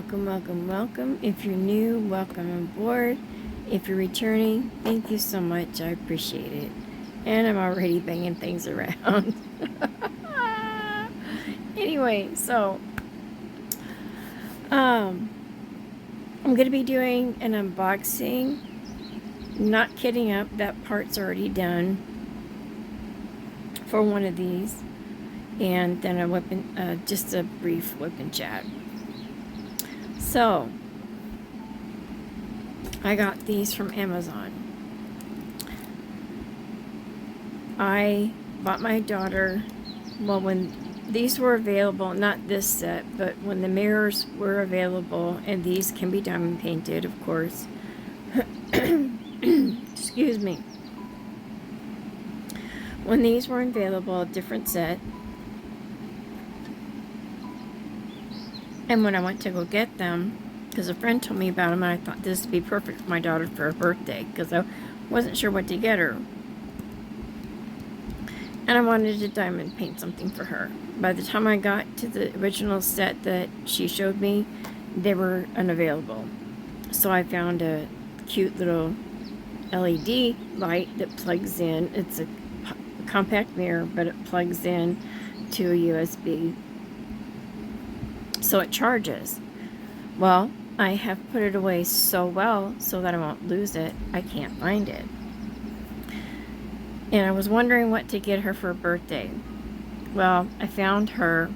Welcome, welcome, welcome. If you're new, welcome aboard. If you're returning, thank you so much. I appreciate it. And I'm already banging things around. Anyway, so I'm going to be doing an unboxing. Not kidding up, that part's already done for one of these. And then a weapon, just a brief weapon chat. So, I got these from Amazon. I bought my daughter, well, when these were available, not this set, but when the mirrors were available, and these can be diamond painted, of course. Excuse me. When these were available, a different set. And when I went to go get them, because a friend told me about them, and I thought this would be perfect for my daughter for her birthday, because I wasn't sure what to get her. And I wanted to diamond paint something for her. By the time I got to the original set that she showed me, they were unavailable. So I found a cute little LED light that plugs in. It's a compact mirror, but it plugs in to a USB. So it charges. Well, I have put it away so well so that I won't lose it. I can't find it. And I was wondering what to get her for her birthday. Well, I found her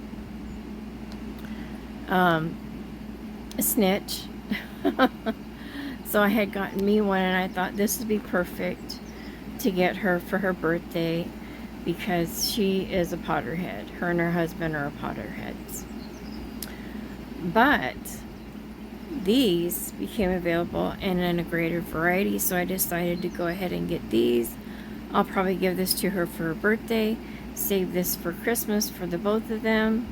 a snitch. So I had gotten me one, and I thought this would be perfect to get her for her birthday because she is a Potterhead. Her and her husband are Potterheads. But these became available and in a greater variety, so I decided to go ahead and get these. I'll probably give this to her for her birthday, save this for Christmas for the both of them.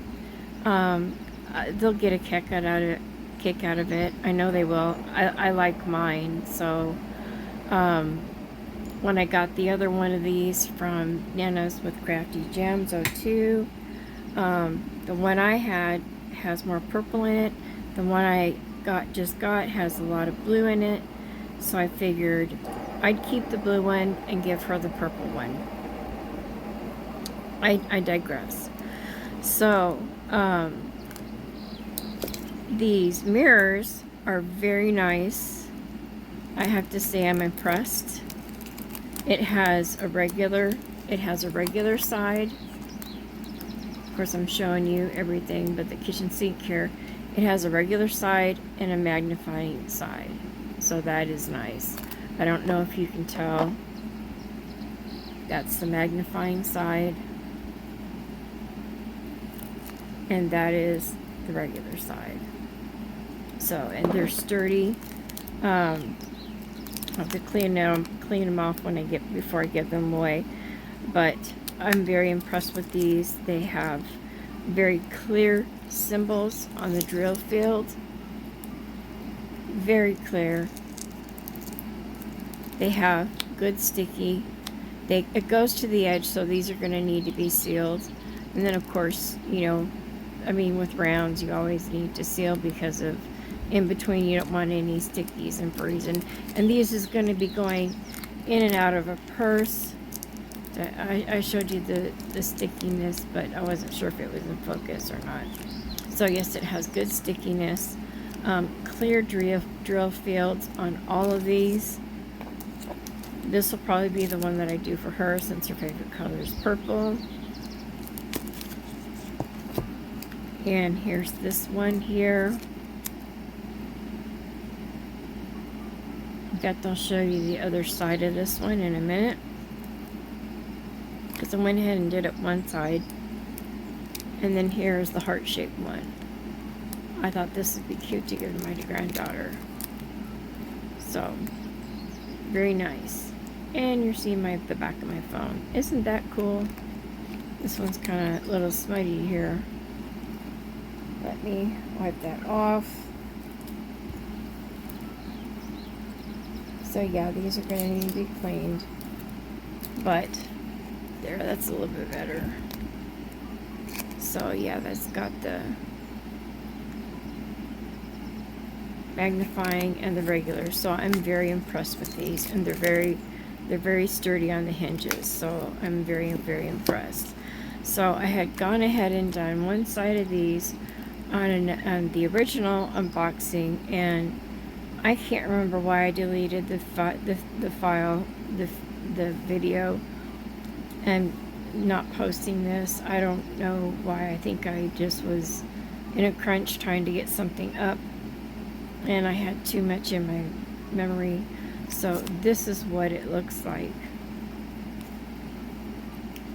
They'll get a kick out of it. I know they will. I like mine, so when I got the other one of these from Nana's with Crafty Gems 02, the one I had has more purple in it. The one I just got has a lot of blue in it, so I figured I'd keep the blue one and give her the purple one. I digress. So these mirrors are very nice. I have to say I'm impressed. It has a regular side. Of course, I'm showing you everything but the kitchen sink here. It has a regular side and a magnifying side. So that is nice. I don't know if you can tell. That's the magnifying side. And that is the regular side. So, and they're sturdy. I'll have to clean them off before I give them away. But I'm very impressed with these. They have very clear symbols on the drill field. Very clear. They have good sticky. It goes to the edge, so these are going to need to be sealed. And then, of course, with rounds, you always need to seal because of in between. You don't want any stickies and furries. And these is going to be going in and out of a purse. I showed you the stickiness, but I wasn't sure if it was in focus or not. So yes, it has good stickiness. Clear drill fields on all of these. This will probably be the one that I do for her since her favorite color is purple. And here's this one here. I'll show you the other side of this one in a minute. Because I went ahead and did it one side. And then here's the heart-shaped one. I thought this would be cute to give to my granddaughter. So, very nice. And you're seeing the back of my phone. Isn't that cool? This one's kind of a little smutty here. Let me wipe that off. So yeah, these are going to need to be cleaned. But there, that's a little bit better. So yeah, that's got the magnifying, and the regular. So I'm very impressed with these, and they're very sturdy on the hinges. So I'm very, very impressed. So I had gone ahead and done one side of these on the original unboxing, and I can't remember why I deleted the file, the video, and not posting this. I don't know why. I think I just was in a crunch trying to get something up, and I had too much in my memory. So this is what it looks like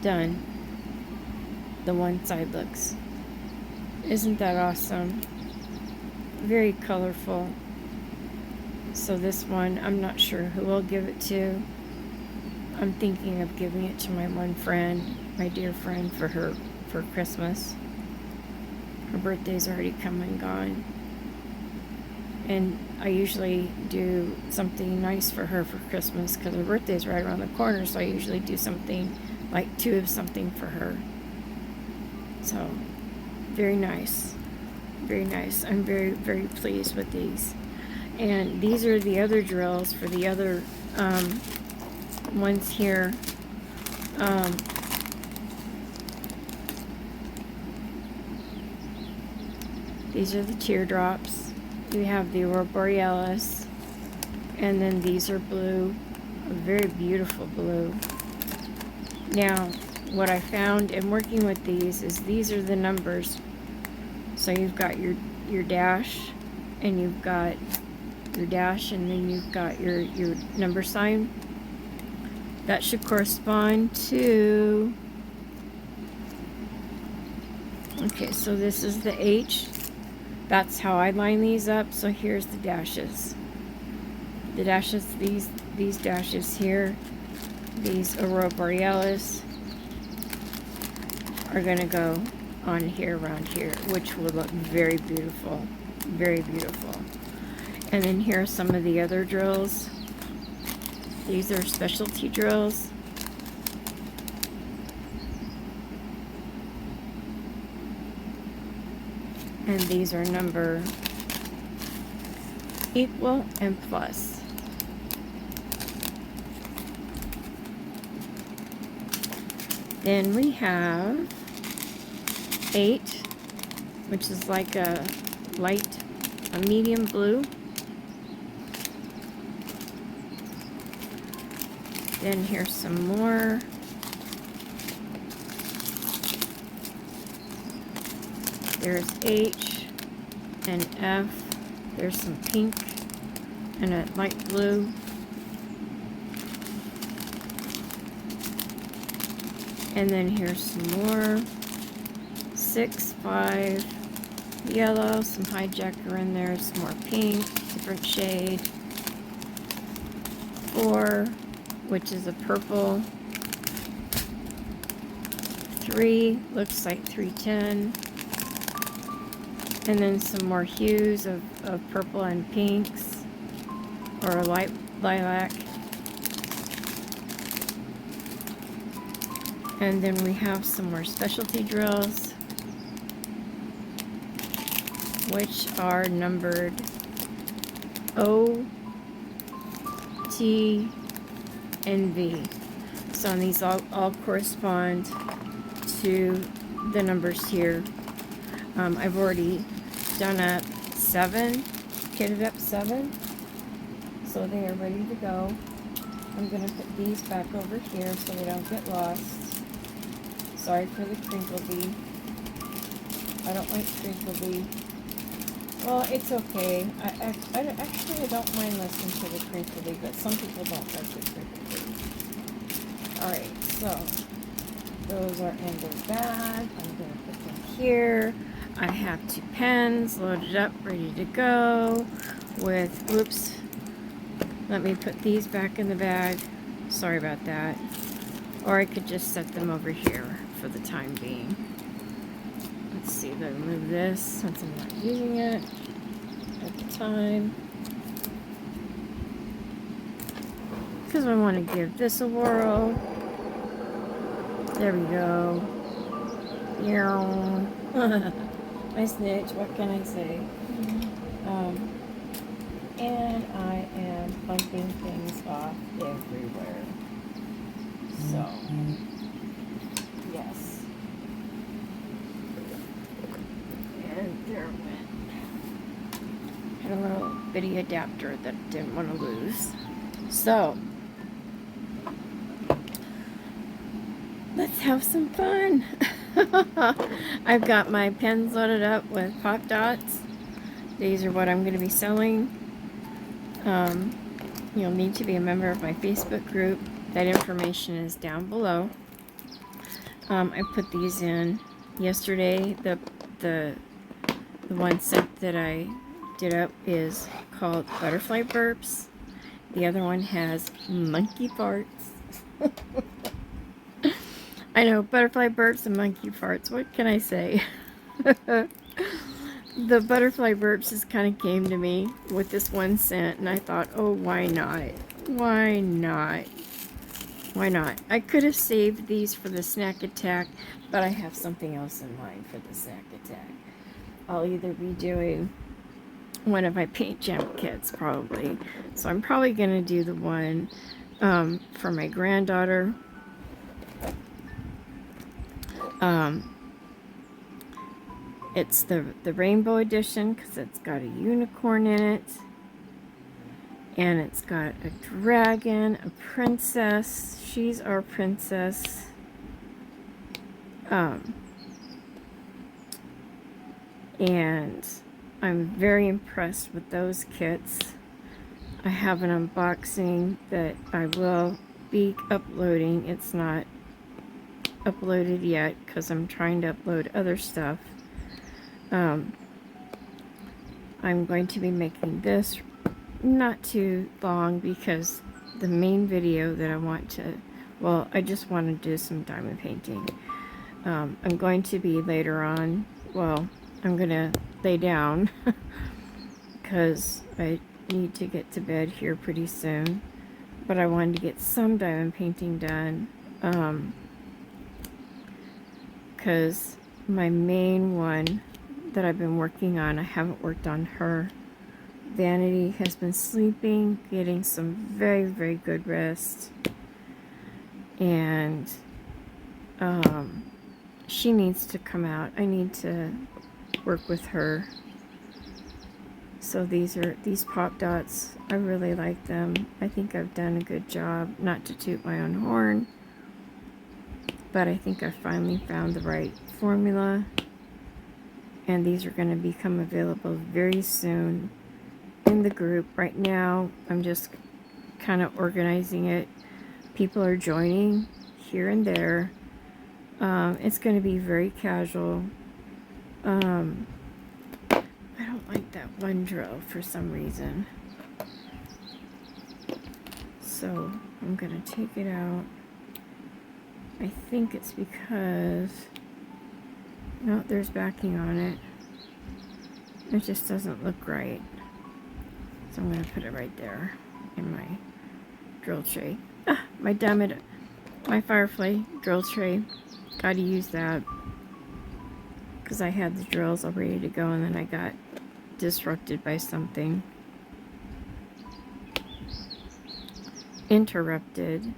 done. The one side looks. Isn't that awesome? Very colorful. So this one, I'm not sure who I'll give it to. I'm thinking of giving it to my one friend, my dear friend, for Christmas. Her birthday's already come and gone. And I usually do something nice for her for Christmas because her birthday's right around the corner, so I usually do something like 2 of something for her. So, very nice. Very nice. I'm very, very pleased with these. And these are the other drills for the other ones here. These are the teardrops. We have the Aurora Borealis, and then these are blue, a very beautiful blue. Now, what I found in working with these is these are the numbers. So you've got your dash, and you've got your dash, and then you've got your number sign. That should correspond to, okay, so this is the H. That's how I line these up. So here's the dashes. The dashes, these dashes here, these Aurora Borealis are going to go on here, around here, which will look very beautiful. Very beautiful. And then here are some of the other drills. These are specialty drills. And these are number equal and plus. Then we have 8, which is like a medium blue. Then here's some more. There's H and F. There's some pink and a light blue. And then here's some more. 6, 5, yellow, some hijacker in there, some more pink, different shade. 4, which is a purple. 3, looks like 310. And then some more hues of purple and pinks, or a light lilac. And then we have some more specialty drills, which are numbered O, T, and V. So these all correspond to the numbers here. I've already done up 7, kitted up 7, so they are ready to go. I'm going to put these back over here so they don't get lost. Sorry for the crinkle bee. I don't like crinkle bee. Well, it's okay. I actually don't mind listening to the crinkle bee, but some people don't like the crinkle bee. Alright, so those are in the bag. I'm going to put them here. I have 2 pens loaded up, ready to go with, oops, let me put these back in the bag. Sorry about that. Or I could just set them over here for the time being. Let's see if I remove this since I'm not using it at the time. Because I want to give this a whirl. There we go. Yeah. I snitch, what can I say? and I am bumping things off everywhere. So, yes. And there went. Had a little bitty adapter that I didn't want to lose. So, let's have some fun. I've got my pens loaded up with Pop Dots. These are what I'm going to be selling. You'll need to be a member of my Facebook group. That information is down below. I put these in yesterday. The one set that I did up is called Butterfly Burps. The other one has Monkey Farts. I know, butterfly burps and monkey farts. What can I say? The butterfly burps just kind of came to me with this one scent, and I thought, oh, why not? Why not? Why not? I could have saved these for the snack attack, but I have something else in mind for the snack attack. I'll either be doing one of my paint jam kits, probably. So I'm probably going to do the one for my granddaughter. It's the rainbow edition because it's got a unicorn in it, and it's got a dragon, a princess. She's our princess. And I'm very impressed with those kits. I have an unboxing that I will be uploading. It's not uploaded yet because I'm trying to upload other stuff. I'm going to be making this not too long because the main video that I want to, well, I just want to do some diamond painting. I'm going to be later on, well, I'm going to lay down because I need to get to bed here pretty soon. But I wanted to get some diamond painting done because my main one that I've been working on, I haven't worked on her. Vanity has been sleeping, getting some very, very good rest. And she needs to come out. I need to work with her. So these Pop Dots, I really like them. I think I've done a good job, not to toot my own horn, but I think I finally found the right formula. And these are going to become available very soon in the group. Right now, I'm just kind of organizing it. People are joining here and there. It's going to be very casual. I don't like that one drill for some reason. So I'm going to take it out. I think it's because, no, there's backing on it. It just doesn't look right. So I'm going to put it right there in my drill tray. Ah, my Firefly drill tray. Got to use that because I had the drills all ready to go and then I got disrupted by something. Interrupted.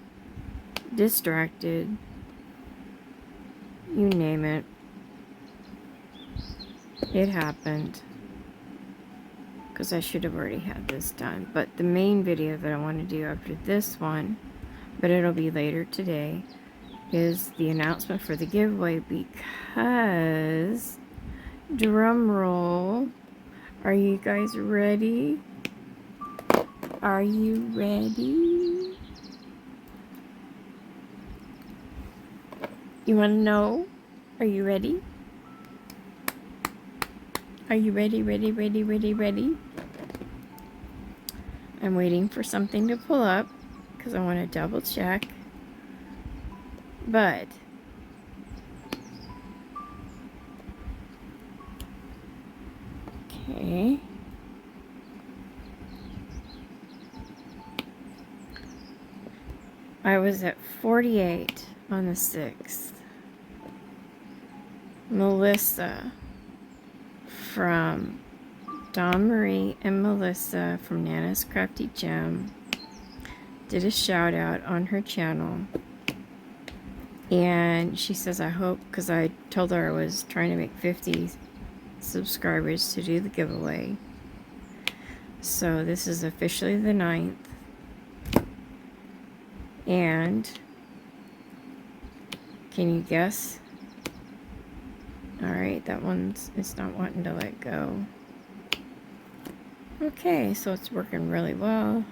Distracted. You name it. It happened. Because I should have already had this done. But the main video that I want to do after this one, but it'll be later today, is the announcement for the giveaway because, drum roll, are you guys ready? Are you ready? You want to know? Are you ready? Are you ready, ready, ready, ready, ready? I'm waiting for something to pull up because I want to double check. But okay. I was at 48 on the 6th. Melissa from Dawn Marie and Melissa from Nana's Crafty Gem did a shout out on her channel. And she says, I hope, because I told her I was trying to make 50 subscribers to do the giveaway. So this is officially the 9th. And can you guess? Alright, that one's, it's not wanting to let go. Okay, so it's working really well.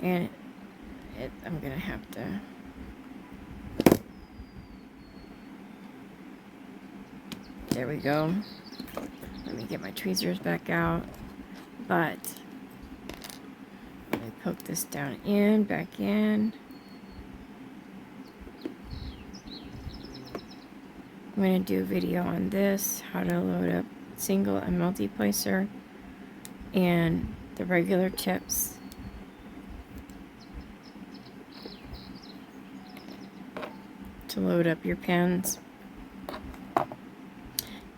And I'm going to have to... There we go. Let me get my tweezers back out. But let me poke this down in, back in. I'm going to do a video on this, how to load up single and multi-placer, and the regular tips. To load up your pens.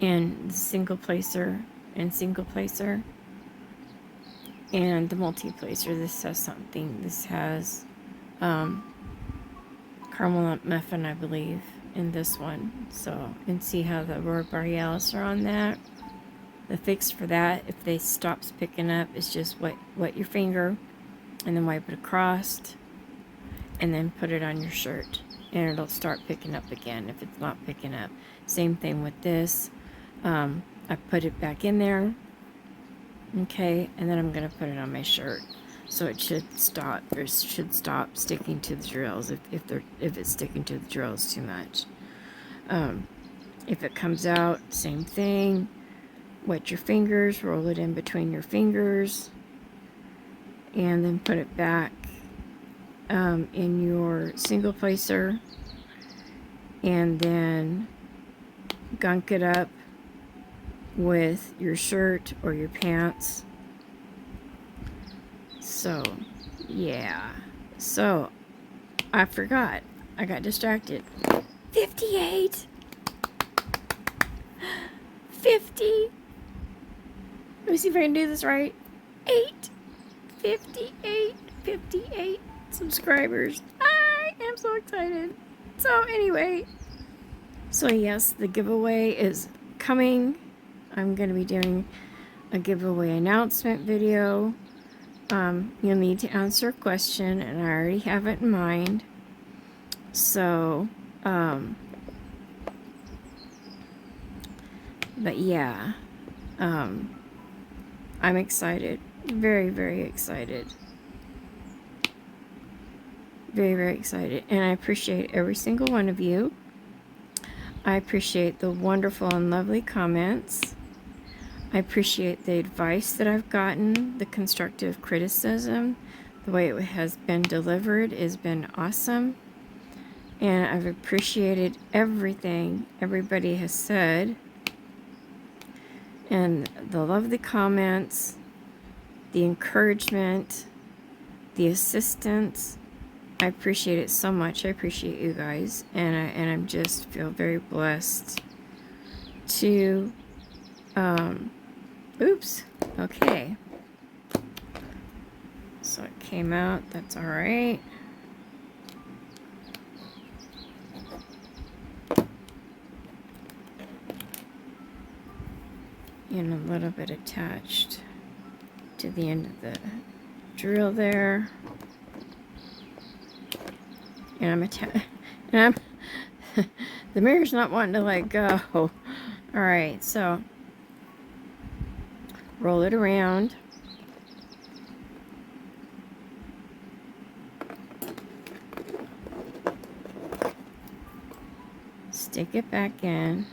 And single placer and single placer. And the multi-placer, this has something. This has caramel muffin, I believe, in this one. So, and see how the Aurora Borealis are on that. The fix for that, if they stops picking up, is just wet your finger and then wipe it across and then put it on your shirt. And it'll start picking up again if it's not picking up. Same thing with this. I put it back in there. Okay, and then I'm going to put it on my shirt. So it should stop, or should stop sticking to the drills if it's sticking to the drills too much. If it comes out, same thing. Wet your fingers, roll it in between your fingers, and then put it back in your single placer, and then gunk it up with your shirt or your pants. So, yeah. So, I forgot. I got distracted. 58! 50! Let me see if I can do this right. 58 subscribers. I am so excited. So, anyway. So, yes, the giveaway is coming. I'm going to be doing a giveaway announcement video. You'll need to answer a question, and I already have it in mind. So, but yeah, I'm excited. Very, very excited. Very, very excited. And I appreciate every single one of you. I appreciate the wonderful and lovely comments. I appreciate the advice that I've gotten, the constructive criticism, the way it has been delivered has been awesome. And I've appreciated everything everybody has said. And the lovely comments, the encouragement, the assistance. I appreciate it so much. I appreciate you guys. And I'm just feel very blessed to... Oops. Okay. So it came out. That's all right. And a little bit attached to the end of the drill there. And I'm the mirror's not wanting to let go. All right, so roll it around. Stick it back in.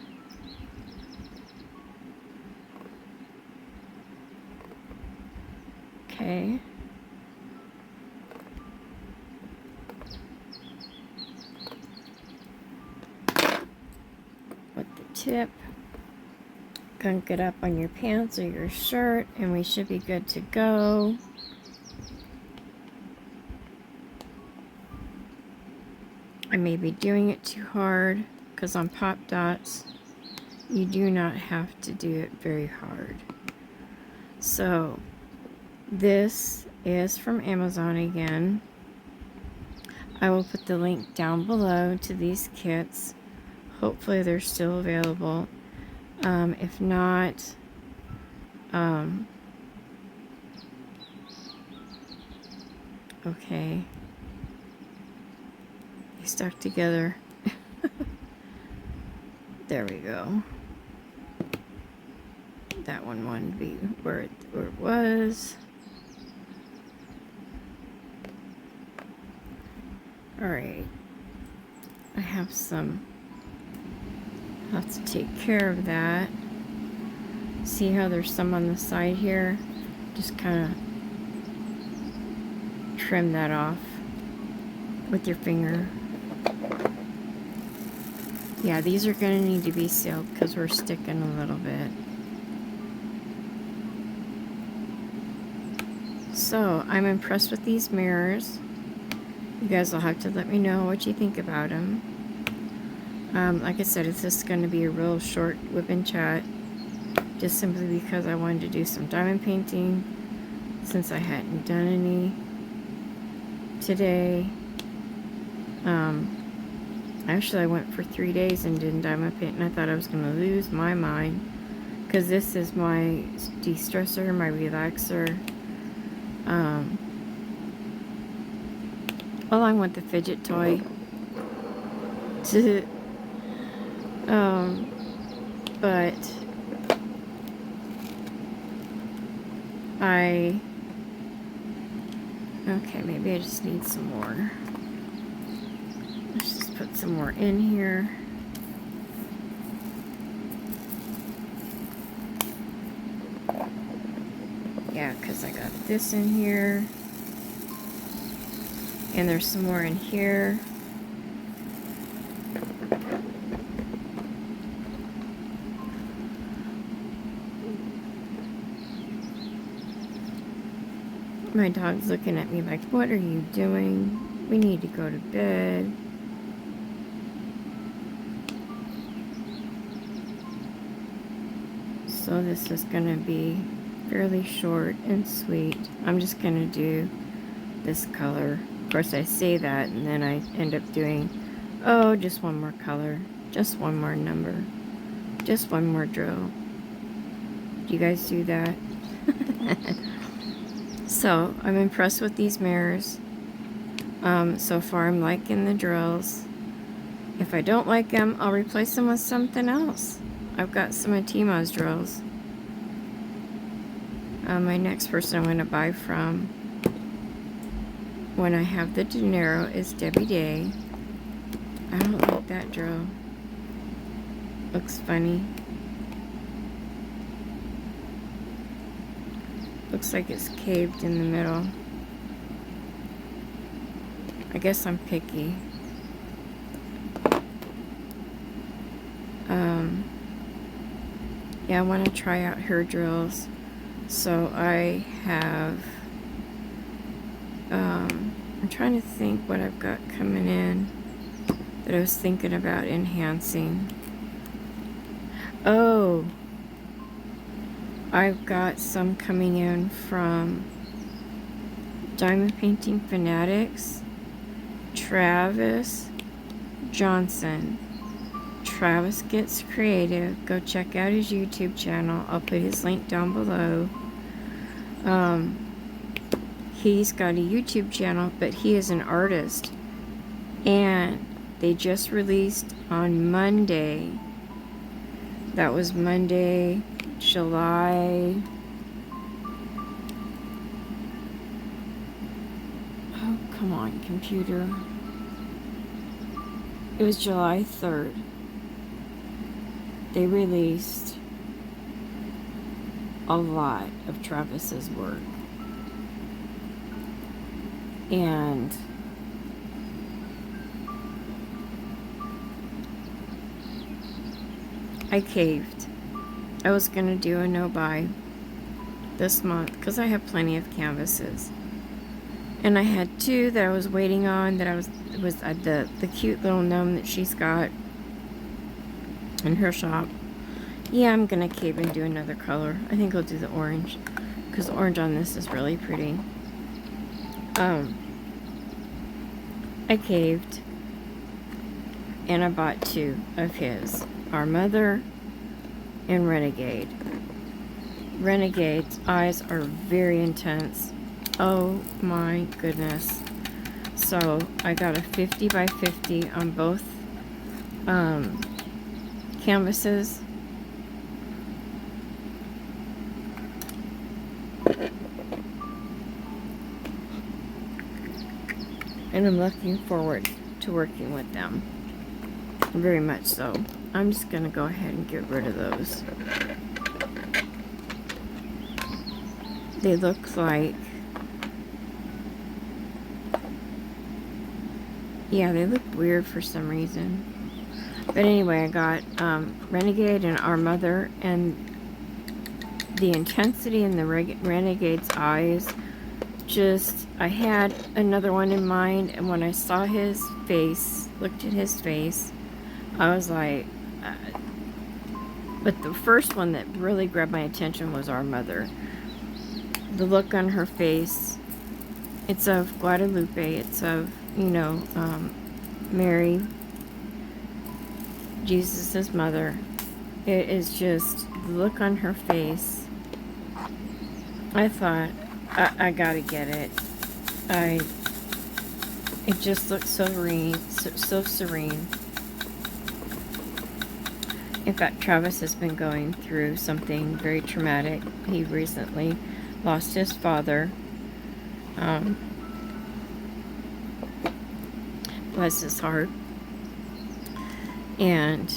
Okay. Put the tip. Gunk it up on your pants or your shirt, and we should be good to go. I may be doing it too hard because on Pop Dots you do not have to do it very hard. So this is from Amazon again. I will put the link down below to these kits. Hopefully they're still available. If not, okay. They stuck together. There we go. That one wanted to be where it was. Alright. I have to take care of that. See how there's some on the side here? Just kind of trim that off with your finger. Yeah, these are going to need to be sealed because we're sticking a little bit. So, I'm impressed with these mirrors. You guys will have to let me know what you think about them. Like I said, it's just going to be a real short whip and chat. Just simply because I wanted to do some diamond painting since I hadn't done any today. Actually, I went for 3 days and didn't diamond paint, and I thought I was going to lose my mind. Because this is my de-stressor, my relaxer. Along with the fidget toy. But okay, maybe I just need some more. Let's just put some more in here. Yeah, because I got this in here. And there's some more in here. My dog's looking at me like, what are you doing? We need to go to bed. So this is going to be fairly short and sweet. I'm just going to do this color. Of course, I say that, and then I end up doing, oh, just one more color, just one more number, just one more drill. Do you guys do that? So, I'm impressed with these mirrors. So far, I'm liking the drills. If I don't like them, I'll replace them with something else. I've got some of Timo's drills. My next person I'm going to buy from when I have the dinero is Debbie Day. I don't like that drill. Looks funny. Looks like it's caved in the middle. I guess I'm picky. Yeah, I want to try out her drills. So I have, I'm trying to think what I've got coming in that I was thinking about enhancing. Oh, I've got some coming in from Diamond Painting Fanatics, Travis Johnson. Travis Gets Creative. Go check out his YouTube channel. I'll put his link down below. He's got a YouTube channel, but he is an artist. And they just released on Monday. That was Monday, July. Oh, come on, computer. It was July 3rd. They released a lot of Travis's work. And I caved. I was going to do a no-buy this month because I have plenty of canvases. And I had two that I was waiting on that was the cute little gnome that she's got in her shop. Yeah, I'm going to cave and do another color. I think I'll do the orange. because the orange on this is really pretty. I caved, and I bought 2 of his, Our Mother and Renegade. Renegade's eyes are very intense. Oh my goodness. So I got a 50 by 50 on both canvases. And I'm looking forward to working with them. Very much so. I'm just going to go ahead and get rid of those. They look like... yeah, they look weird for some reason. But anyway, I got Renegade and Our Mother, and the intensity in the Renegade's eyes, just, I had another one in mind, and when I saw his face, looked at his face, I was like, but the first one that really grabbed my attention was Our Mother. The look on her face, it's of Guadalupe, it's of, you know, Mary, Jesus' mother. It is just the look on her face. I thought, I gotta get it. It just looks so serene, so serene. In fact, Travis has been going through something very traumatic. He recently lost his father. Bless his heart. And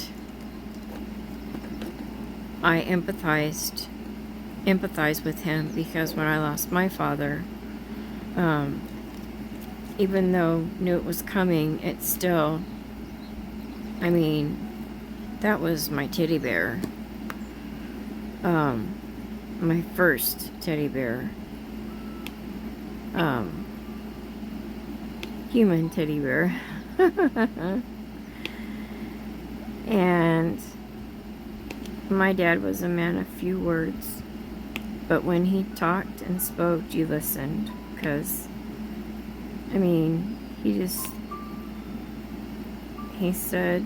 I empathize with him, because when I lost my father, even though knew it was coming, it still, I mean, that was my teddy bear. My first teddy bear. Human teddy bear. And my dad was a man of few words, but when he talked and spoke, you listened, because, I mean, he said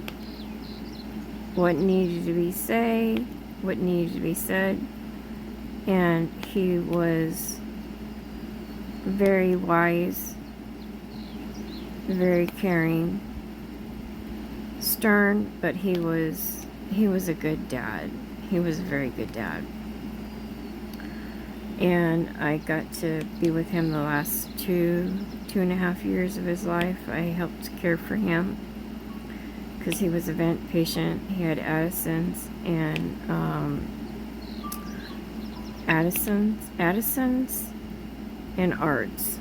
what needed to be said, and he was very wise, very caring, stern, but he was a good dad. He was a very good dad. And I got to be with him the last 2.5 years of his life. I helped care for him because he was a vent patient. He had Addison's and Addison's and ARDS.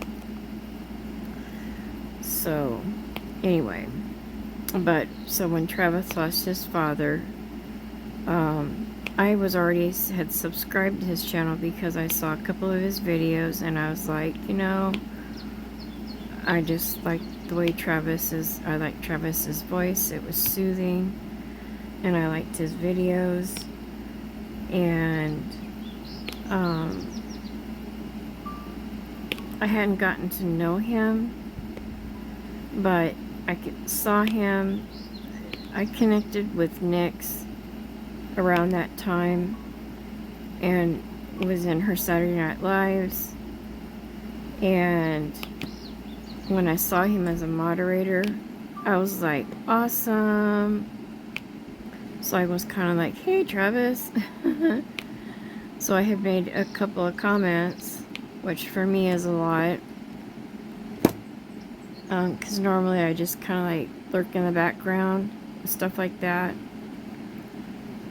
So anyway, but so when Travis lost his father, I had subscribed to his channel because I saw a couple of his videos, and I was like, you know, I just like the way I liked Travis's voice. It was soothing, and I liked his videos, and I hadn't gotten to know him, but I saw him. I connected with Nyx around that time, and was in her Saturday Night Lives, and when I saw him as a moderator, I was like, awesome. So I was kind of like, hey Travis. So I had made a couple of comments, which for me is a lot, because normally I just kind of like lurk in the background and stuff like that.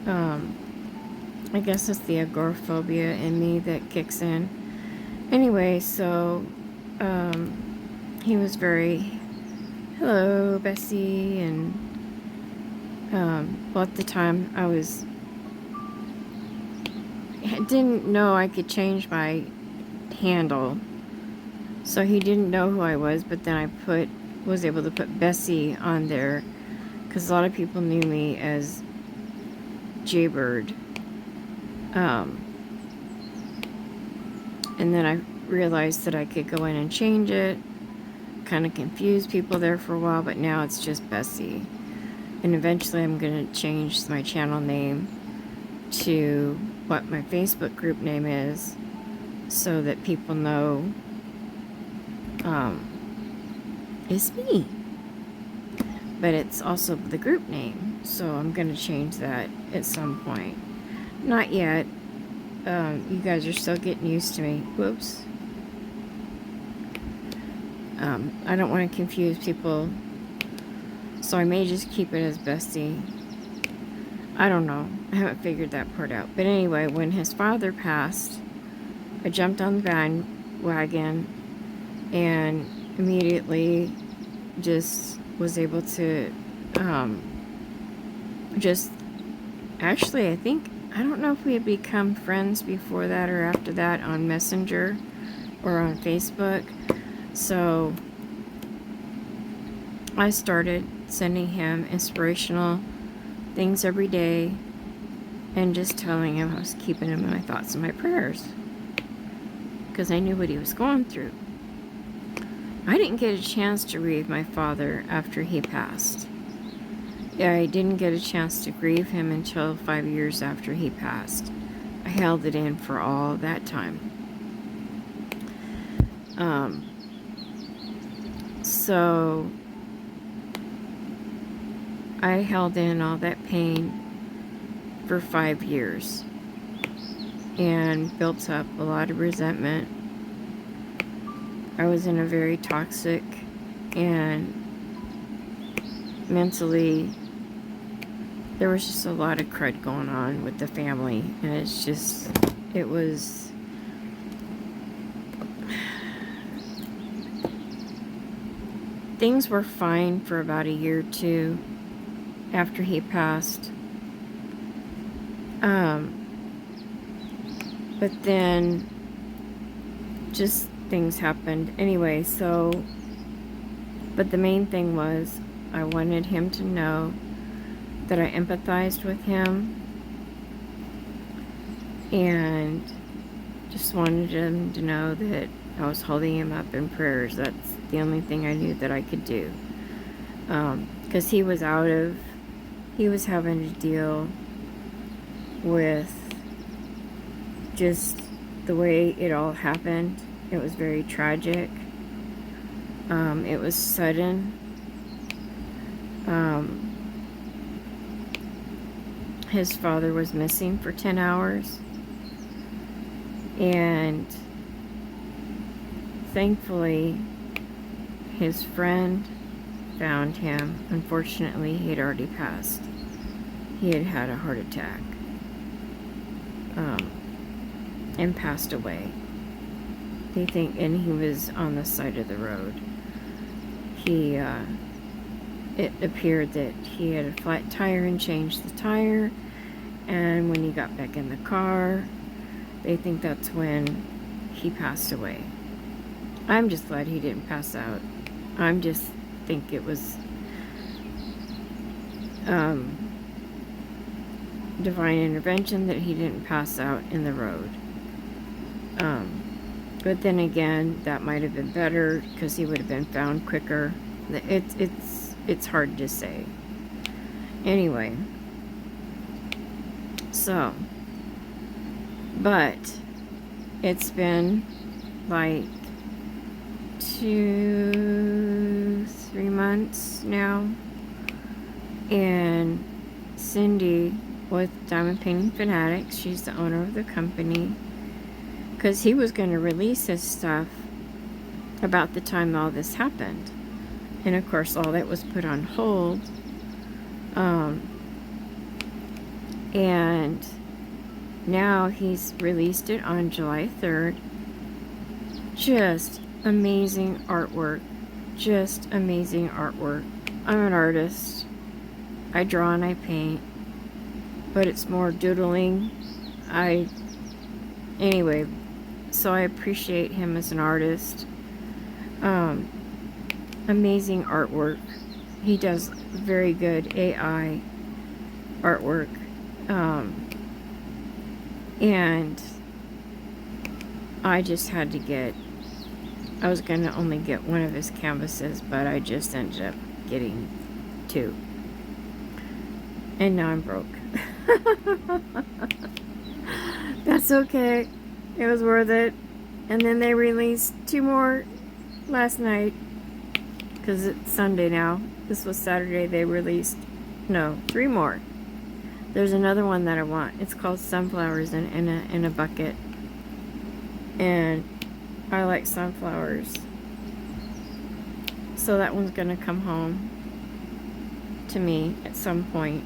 I guess it's the agoraphobia in me that kicks in. Anyway, so he was very, hello Bessie, and well, at the time I didn't know I could change my handle, so he didn't know who I was, but then I was able to put Bessie on there, because a lot of people knew me as Jaybird. And then I realized that I could go in and change it. Kind of confused people there for a while, but now it's just Bessie. And eventually I'm going to change my channel name to what my Facebook group name is, so that people know it's me. But it's also the group name, so I'm going to change that at some point. Not yet. You guys are still getting used to me. Whoops. I don't want to confuse people, so I may just keep it as Bessie. I don't know. I haven't figured that part out. But anyway, when his father passed, I jumped on the bandwagon and immediately just was able to just actually, I don't know if we had become friends before that or after that on Messenger or on Facebook. So I started sending him inspirational things every day and just telling him I was keeping him in my thoughts and my prayers, because I knew what he was going through. I didn't get a chance to grieve my father after he passed. I didn't get a chance to grieve him until 5 years after he passed. I held it in for all that time. So I held in all that pain for 5 years and built up a lot of resentment. I was in a very toxic and mentally, there was just a lot of crud going on with the family, and it was things were fine for about a year or two after he passed. But then just things happened anyway. So, but the main thing was I wanted him to know that I empathized with him and just wanted him to know that I was holding him up in prayers. That's the only thing I knew that I could do. Because he was having to deal with just the way it all happened. It was very tragic. It was sudden. His father was missing for 10 hours. And thankfully, his friend found him. Unfortunately, he had already passed. He had had a heart attack. And passed away. And he was on the side of the road. It appeared that he had a flat tire and changed the tire, and when he got back in the car, they think that's when he passed away. I'm just glad he didn't pass out. I'm just think it was divine intervention that he didn't pass out in the road. But then again, that might have been better because he would have been found quicker. It's hard to say. Anyway, so, but it's been like 2-3 months now, and Cindy with Diamond Painting Fanatics, she's the owner of the company, because he was going to release his stuff about the time all this happened, and of course all that was put on hold. And now he's released it on July 3rd. Just amazing artwork. Just amazing artwork. I'm an artist. I draw and I paint, but it's more doodling. Anyway, so I appreciate him as an artist. Amazing artwork. He does very good AI artwork. And I just had to get, I was going to only get one of his canvases, but I just ended up getting 2. And now I'm broke. That's okay. It was worth it. And then they released 2 more last night. Because it's Sunday now. This was Saturday. They released, no, 3 more. There's another one that I want. It's called Sunflowers in a Bucket. And I like sunflowers. So that one's going to come home to me at some point.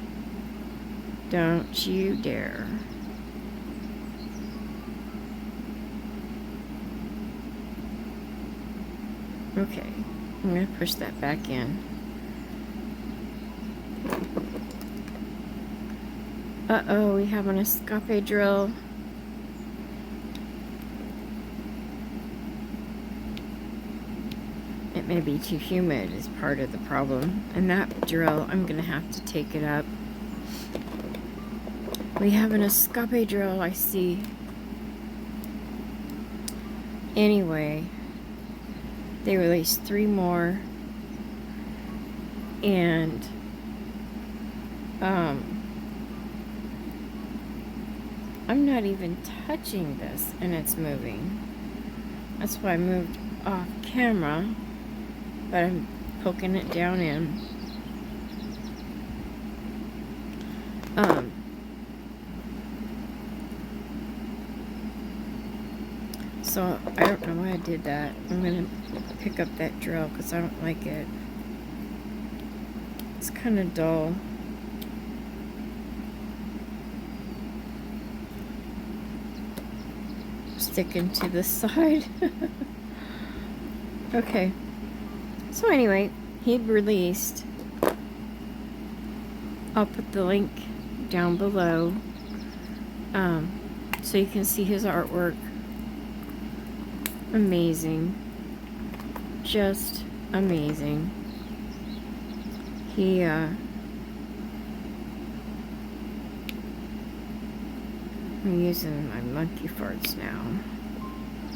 Don't you dare. Okay, I'm going to push that back in. Uh-oh, we have an escape drill. It may be too humid is part of the problem. And that drill, I'm going to have to take it up. We have an escape drill, I see. Anyway, they released 3 more. And, I'm not even touching this and it's moving. That's why I moved off camera. But I'm poking it down in. So I don't know why I did that. I'm gonna pick up that drill because I don't like it. It's kind of dull. Sticking to the side. Okay. So anyway, he released, I'll put the link down below, so you can see his artwork. Amazing. Just amazing. He, I'm using my monkey farts now.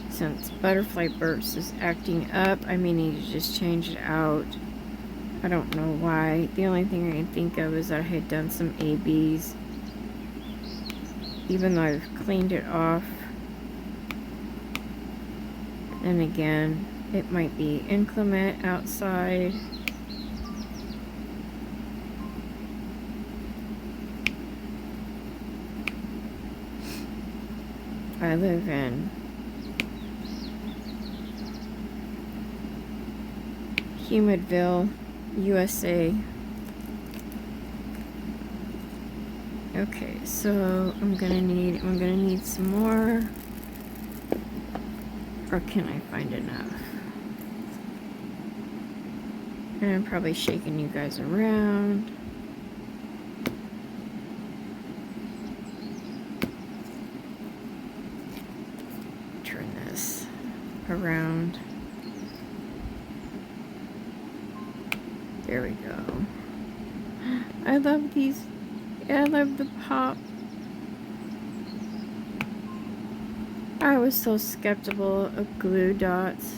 Since Butterfly Burst is acting up, I may need to just change it out. I don't know why. The only thing I can think of is that I had done some ABs. Even though I've cleaned it off. And again, it might be inclement outside. I live in Humidville, USA. Okay, so I'm gonna need some more. Or can I find enough? And I'm probably shaking you guys around. Turn this around. There we go. I love these. I love the pop. I was so skeptical of glue dots.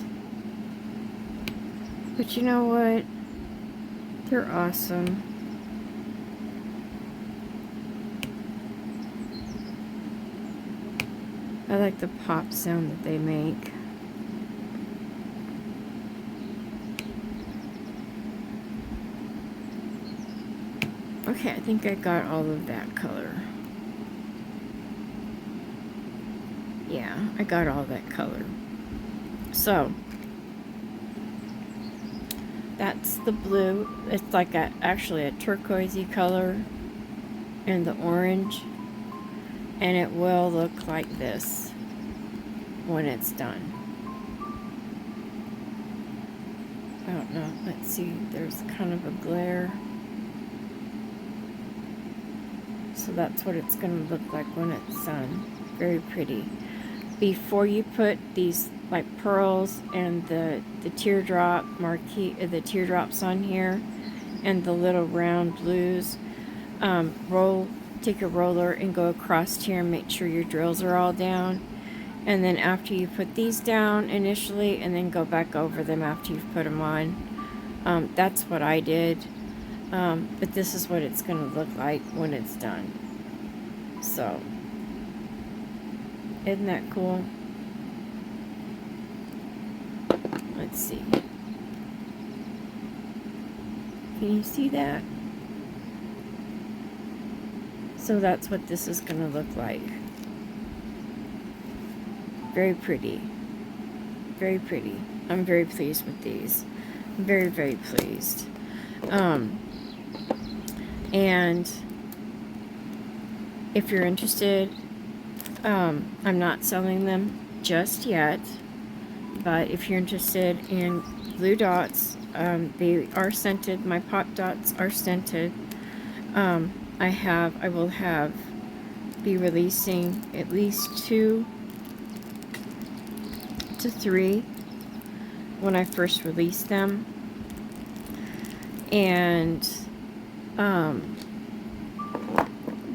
But you know what? They're awesome. I like the pop sound that they make. Okay, I think I got all of that color. Yeah, I got all that color. So, that's the blue. It's like actually a turquoisey color and the orange. And it will look like this when it's done. I don't know. Let's see. There's kind of a glare. So that's what it's going to look like when it's done. Very pretty. Before you put these like pearls and the teardrop marquee, the teardrops on here, and the little round blues, take a roller and go across here and make sure your drills are all down. And then after you put these down initially and then go back over them after you've put them on. That's what I did. But this is what it's going to look like when it's done. So, isn't that cool? Let's see. Can you see that? So that's what this is going to look like. Very pretty. Very pretty. I'm very pleased with these. I'm very, very pleased. And if you're interested, I'm not selling them just yet, but if you're interested in glue dots, they are scented. My pop dots are scented. I will be releasing at least 2 to 3 when I first release them, and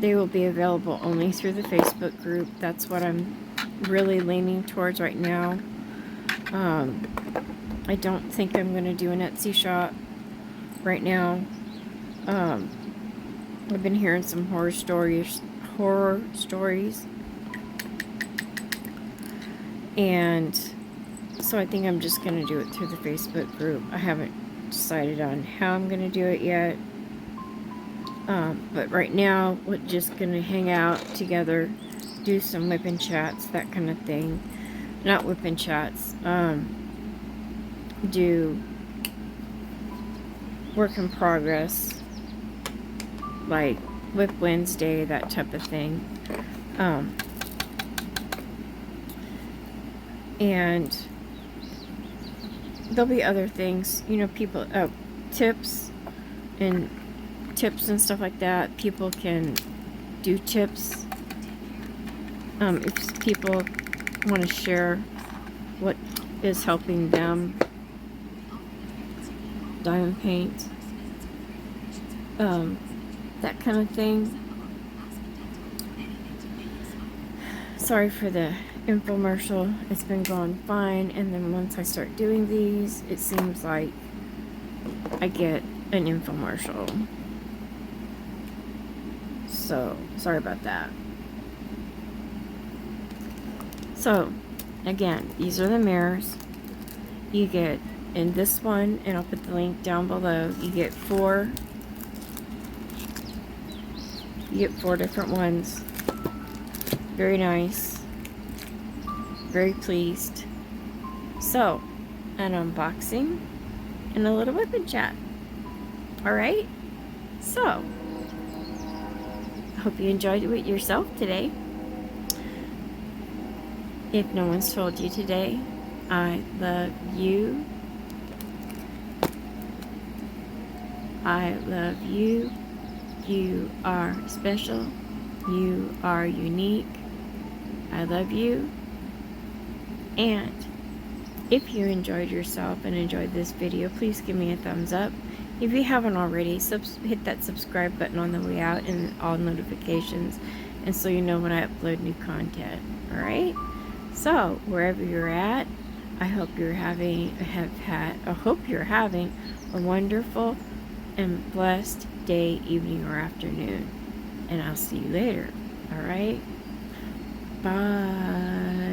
they will be available only through the Facebook group. That's what I'm really leaning towards right now. I don't think I'm going to do an Etsy shop right now. I've been hearing some horror stories, and so I think I'm just going to do it through the Facebook group. I haven't decided on how I'm going to do it yet. But right now, we're just going to hang out together, do some whipping chats, that kind of thing. Not whipping chats, do work in progress, like Whip Wednesday, that type of thing. And there'll be other things, you know, people, tips and stuff like that. People can do tips. If people want to share what is helping them diamond paint, that kind of thing. Sorry for the infomercial. It's been going fine, and then once I start doing these, it seems like I get an infomercial. So, sorry about that. So, again, these are the mirrors. You get, in this one, and I'll put the link down below, you get 4 different ones. Very nice. Very pleased. So, an unboxing and a little whipping chat. Alright? So, I hope you enjoyed it yourself today. If no one's told you today, I love you. I love you. You are special. You are unique. I love you. And if you enjoyed yourself and enjoyed this video, please give me a thumbs up. If you haven't already, hit that subscribe button on the way out and all notifications, and so you know when I upload new content. Alright? So, wherever you're at, I hope you're having a wonderful and blessed day, evening, or afternoon. And I'll see you later. Alright? Bye.